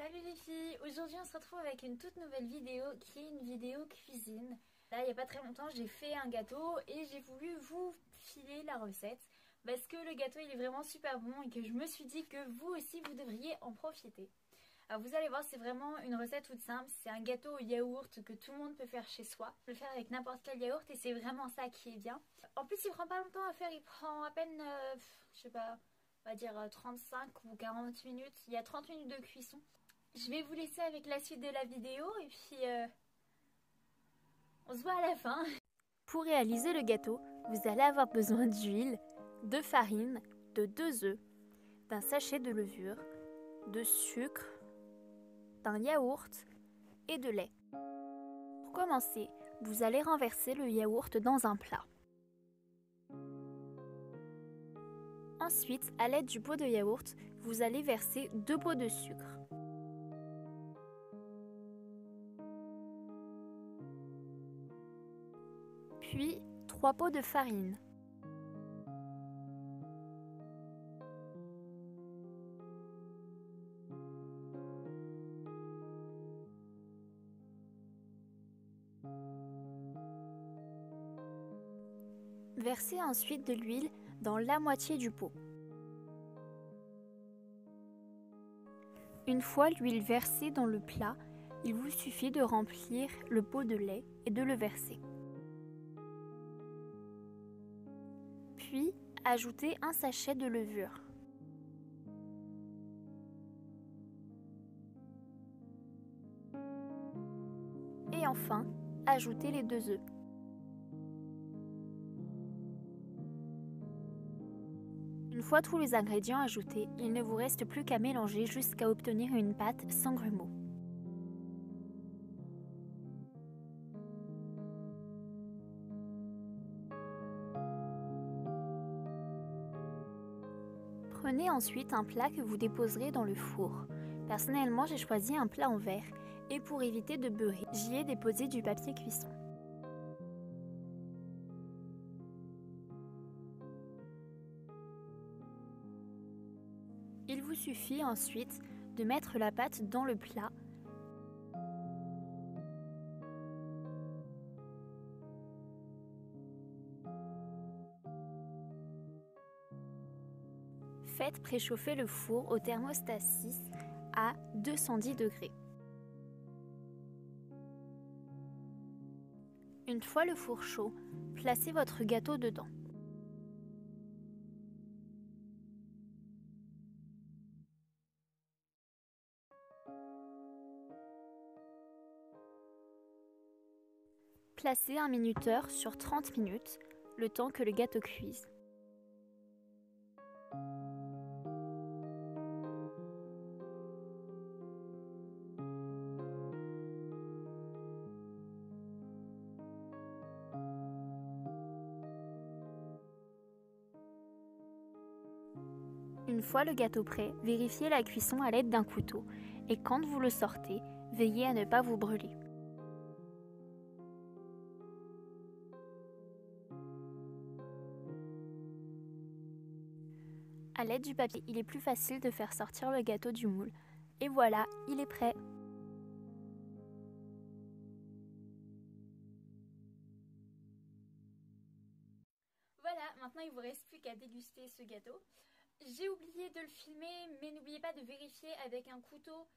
Salut les filles, aujourd'hui on se retrouve avec une toute nouvelle vidéo qui est une vidéo cuisine. Là il n'y a pas très longtemps j'ai fait un gâteau et j'ai voulu vous filer la recette parce que le gâteau il est vraiment super bon et que je me suis dit que vous aussi vous devriez en profiter. Alors vous allez voir, c'est vraiment une recette toute simple, c'est un gâteau au yaourt que tout le monde peut faire chez soi. On peut le faire avec n'importe quel yaourt et c'est vraiment ça qui est bien. En plus il prend pas longtemps à faire, il prend à peine, je sais pas, on va dire 35 ou 40 minutes. Il y a 30 minutes de cuisson. Je vais vous laisser avec la suite de la vidéo et puis on se voit à la fin. Pour réaliser le gâteau, vous allez avoir besoin d'huile, de farine, de 2 œufs, d'un sachet de levure, de sucre, d'un yaourt et de lait. Pour commencer, vous allez renverser le yaourt dans un plat. Ensuite, à l'aide du pot de yaourt, vous allez verser 2 pots de sucre. Puis 3 pots de farine. Versez ensuite de l'huile dans la moitié du pot. Une fois l'huile versée dans le plat, il vous suffit de remplir le pot de lait et de le verser. Puis, ajoutez un sachet de levure. Et enfin, ajoutez les 2 œufs. Une fois tous les ingrédients ajoutés, il ne vous reste plus qu'à mélanger jusqu'à obtenir une pâte sans grumeaux. Prenez ensuite un plat que vous déposerez dans le four. Personnellement, j'ai choisi un plat en verre et pour éviter de beurrer, j'y ai déposé du papier cuisson. Il vous suffit ensuite de mettre la pâte dans le plat. Faites préchauffer le four au thermostat 6 à 210 degrés. Une fois le four chaud, placez votre gâteau dedans. Placez un minuteur sur 30 minutes, le temps que le gâteau cuise. Une fois le gâteau prêt, vérifiez la cuisson à l'aide d'un couteau et quand vous le sortez, veillez à ne pas vous brûler. À l'aide du papier, il est plus facile de faire sortir le gâteau du moule. Et voilà, il est prêt. Voilà, maintenant il ne vous reste plus qu'à déguster ce gâteau. J'ai oublié de le filmer, mais n'oubliez pas de vérifier avec un couteau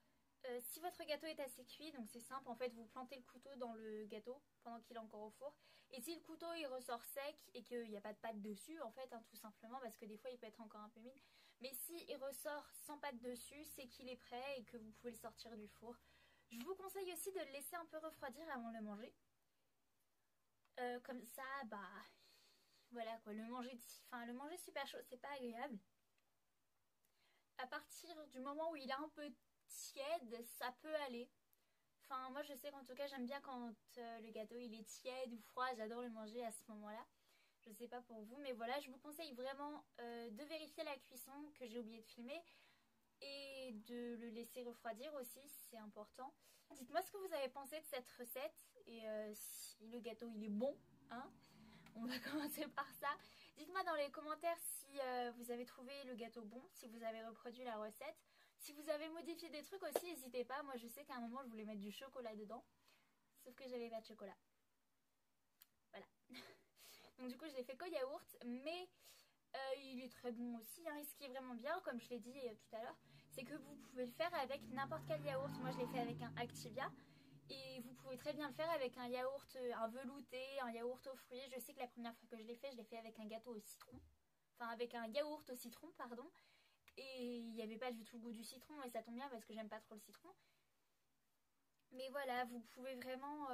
si votre gâteau est assez cuit. Donc c'est simple, en fait vous plantez le couteau dans le gâteau pendant qu'il est encore au four. Et si le couteau il ressort sec et qu'il n'y a pas de pâte dessus, en fait, hein, tout simplement, parce que des fois il peut être encore un peu humide. Mais si il ressort sans pâte dessus, c'est qu'il est prêt et que vous pouvez le sortir du four. Je vous conseille aussi de le laisser un peu refroidir avant de le manger. Comme ça, bah voilà quoi, le manger super chaud, c'est pas agréable. À partir du moment où il est un peu tiède, ça peut aller. Enfin, moi je sais qu'en tout cas j'aime bien quand le gâteau il est tiède ou froid, j'adore le manger à ce moment-là. Je sais pas pour vous, mais voilà, je vous conseille vraiment de vérifier la cuisson que j'ai oublié de filmer et de le laisser refroidir aussi, c'est important. Dites-moi ce que vous avez pensé de cette recette et si le gâteau il est bon, hein. On va commencer par ça. Dites-moi dans les commentaires si vous avez trouvé le gâteau bon, si vous avez reproduit la recette. Si vous avez modifié des trucs aussi, n'hésitez pas. Moi je sais qu'à un moment je voulais mettre du chocolat dedans, sauf que j'avais pas de chocolat. Voilà. Donc du coup je l'ai fait qu'au yaourt, mais il est très bon aussi, hein. Et ce qui est vraiment bien, comme je l'ai dit tout à l'heure, c'est que vous pouvez le faire avec n'importe quel yaourt. Moi je l'ai fait avec un Activia. Et vous pouvez très bien le faire avec un yaourt, un velouté, un yaourt aux fruits. Je sais que la première fois que je l'ai fait avec un gâteau au citron. Enfin avec un yaourt au citron, pardon. Et il n'y avait pas du tout le goût du citron et ça tombe bien parce que j'aime pas trop le citron. Mais voilà, vous pouvez vraiment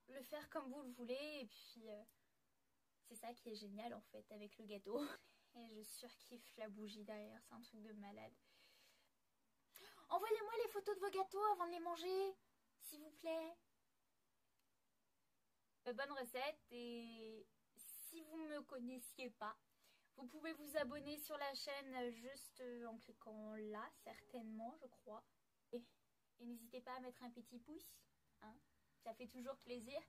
le faire comme vous le voulez. Et puis c'est ça qui est génial en fait avec le gâteau. Et je surkiffe la bougie derrière, c'est un truc de malade. Envoyez-moi les photos de vos gâteaux avant de les manger, s'il vous plaît. Bonne recette, et si vous ne me connaissiez pas, vous pouvez vous abonner sur la chaîne juste en cliquant là, certainement, je crois. Et n'hésitez pas à mettre un petit pouce, hein, ça fait toujours plaisir.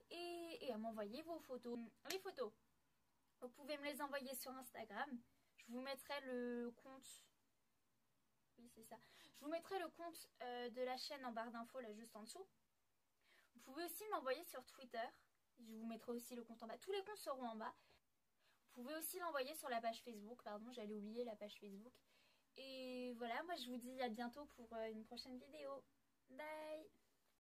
Et à m'envoyer vos photos. Les photos, vous pouvez me les envoyer sur Instagram. Je vous mettrai le compte. Oui, c'est ça. Je vous mettrai le compte de la chaîne en barre d'infos là juste en dessous. Vous pouvez aussi m'envoyer sur Twitter. Je vous mettrai aussi le compte en bas. Tous les comptes seront en bas. Vous pouvez aussi l'envoyer sur la page Facebook. Pardon, j'allais oublier la page Facebook. Et voilà, moi je vous dis à bientôt pour une prochaine vidéo. Bye!